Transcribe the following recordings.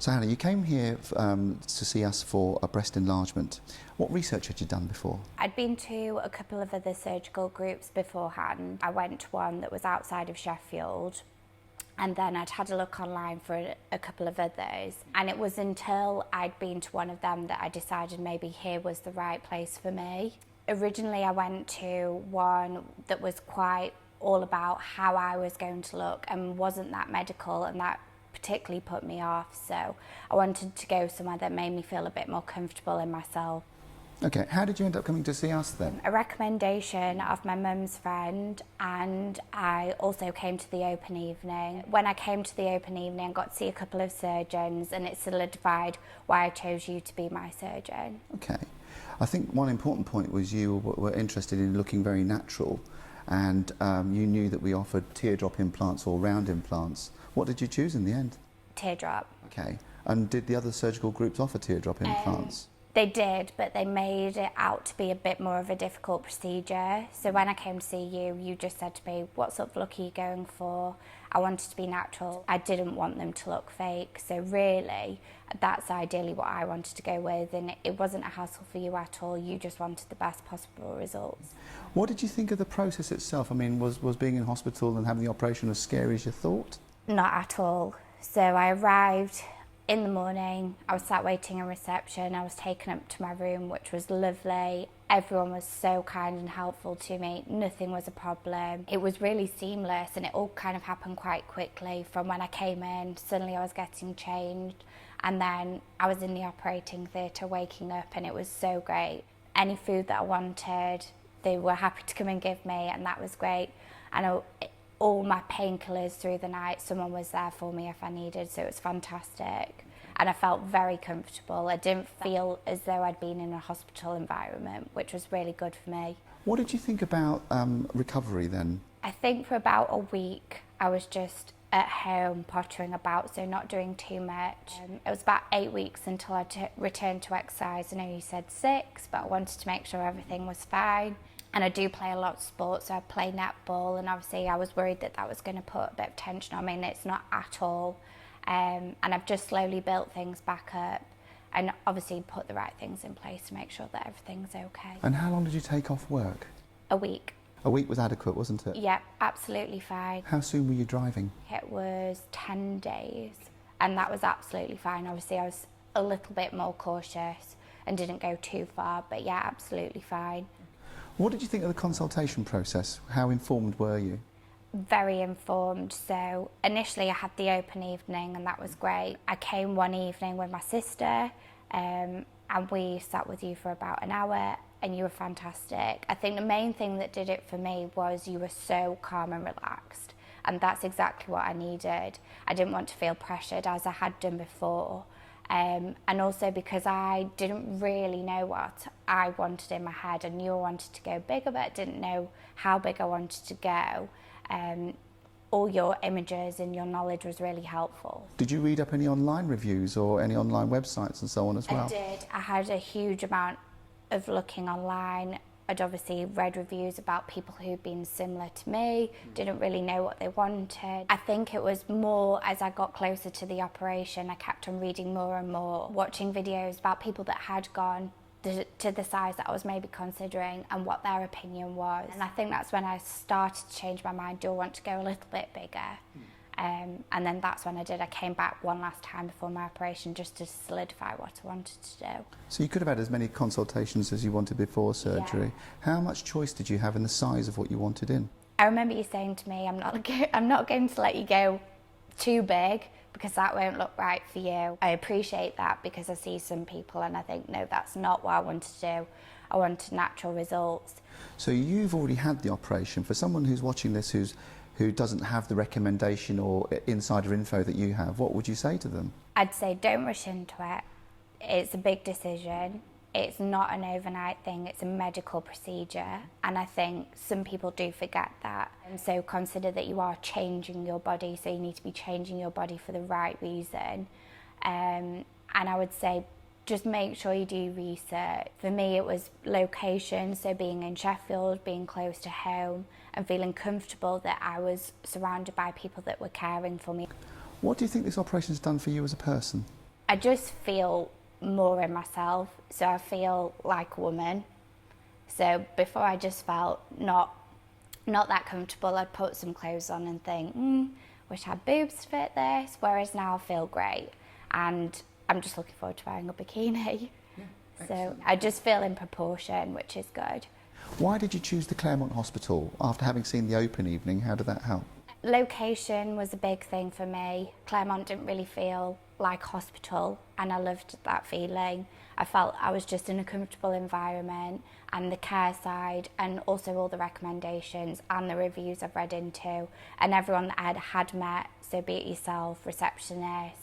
So Hannah, you came here to see us for a breast enlargement. What research had you done before? I'd been to a couple of other surgical groups beforehand. I went to one that was outside of Sheffield, and then I'd had a look online for a couple of others. And it was until I'd been to one of them that I decided maybe here was the right place for me. Originally I went to one that was quite all about how I was going to look and wasn't that medical, and that particularly put me off. So I wanted to go somewhere that made me feel a bit more comfortable in myself. Okay, how did you end up coming to see us then? A recommendation of my mum's friend, and I also came to the open evening. When I came to the open evening, I got to see a couple of surgeons, and it solidified why I chose you to be my surgeon. Okay, I think one important point was you were interested in looking very natural, and you knew that we offered teardrop implants or round implants. What did you choose in the end? Teardrop. Okay, and did the other surgical groups offer teardrop implants? They did, but they made it out to be a bit more of a difficult procedure. So when I came to see you, you just said to me, what sort of look are you going for? I wanted to be natural. I didn't want them to look fake. So really, that's ideally what I wanted to go with, and it wasn't a hassle for you at all. You just wanted the best possible results. What did you think of the process itself? I mean, was being in hospital and having the operation as scary as you thought? Not at all. So I arrived in the morning, I was sat waiting in reception. I was taken up to my room, which was lovely. Everyone was so kind and helpful to me. Nothing was a problem. It was really seamless, and it all kind of happened quite quickly. From when I came in, suddenly I was getting changed, and then I was in the operating theatre waking up, and it was so great. Any food that I wanted, they were happy to come and give me, and that was great. And all my painkillers through the night, someone was there for me if I needed, so it was fantastic. And I felt very comfortable. I didn't feel as though I'd been in a hospital environment, which was really good for me. What did you think about recovery then? I think for about a week, I was just at home pottering about, so not doing too much. It was about 8 weeks until I returned to exercise. I know you said 6, but I wanted to make sure everything was fine. And I do play a lot of sports, so I play netball, and obviously I was worried that that was going to put a bit of tension on me, and it's not at all. And I've just slowly built things back up, and obviously put the right things in place to make sure that everything's okay. And how long did you take off work? A week. A week was adequate, wasn't it? Yeah, absolutely fine. How soon were you driving? It was 10 days, and that was absolutely fine. Obviously I was a little bit more cautious and didn't go too far, but yeah, absolutely fine. What did you think of the consultation process? How informed were you? Very informed. So initially I had the open evening, and that was great. I came one evening with my sister, and we sat with you for about an hour, and you were fantastic. I think the main thing that did it for me was you were so calm and relaxed, and that's exactly what I needed. I didn't want to feel pressured as I had done before. And also because I didn't really know what I wanted in my head. I knew I wanted to go bigger, but I didn't know how big I wanted to go. All your images and your knowledge was really helpful. Did you read up any online reviews or any online websites and so on as well? I did. I had a huge amount of looking online. I'd obviously read reviews about people who'd been similar to me, didn't really know what they wanted. I think it was more as I got closer to the operation, I kept on reading more and more, watching videos about people that had gone to the size that I was maybe considering and what their opinion was. And I think that's when I started to change my mind. Do I want to go a little bit bigger? And then that's when I did. I came back one last time before my operation just to solidify what I wanted to do. So you could have had as many consultations as you wanted before surgery. Yeah. How much choice did you have in the size of what you wanted in? I remember you saying to me, I'm not going to let you go too big because that won't look right for you. I appreciate that because I see some people and I think, no, that's not what I want to do. I wanted natural results. So you've already had the operation. For someone who's watching this who doesn't have the recommendation or insider info that you have, what would you say to them? I'd say don't rush into it. It's a big decision. It's not an overnight thing, it's a medical procedure, and I think some people do forget that. And so consider that you are changing your body, so you need to be changing your body for the right reason. And I would say just make sure you do research. For me it was location, so being in Sheffield, being close to home, and feeling comfortable that I was surrounded by people that were caring for me. What do you think this operation's done for you as a person? I just feel more in myself, so I feel like a woman. So before I just felt not that comfortable. I'd put some clothes on and think, wish I had boobs to fit this, whereas now I feel great and I'm just looking forward to wearing a bikini. So I just feel in proportion, which is good. Why did you choose the Claremont Hospital after having seen the open evening? How did that help? Location was a big thing for me. Claremont didn't really feel like hospital and I loved that feeling. I felt I was just in a comfortable environment, and the care side and also all the recommendations and the reviews I've read into and everyone that I had met, so be it yourself, receptionist,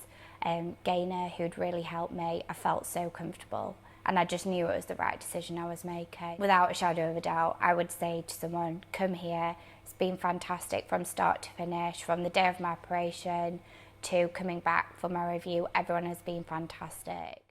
gainer who'd really helped me, I felt so comfortable. And I just knew it was the right decision I was making. Without a shadow of a doubt, I would say to someone, come here. It's been fantastic from start to finish, from the day of my operation to coming back for my review. Everyone has been fantastic.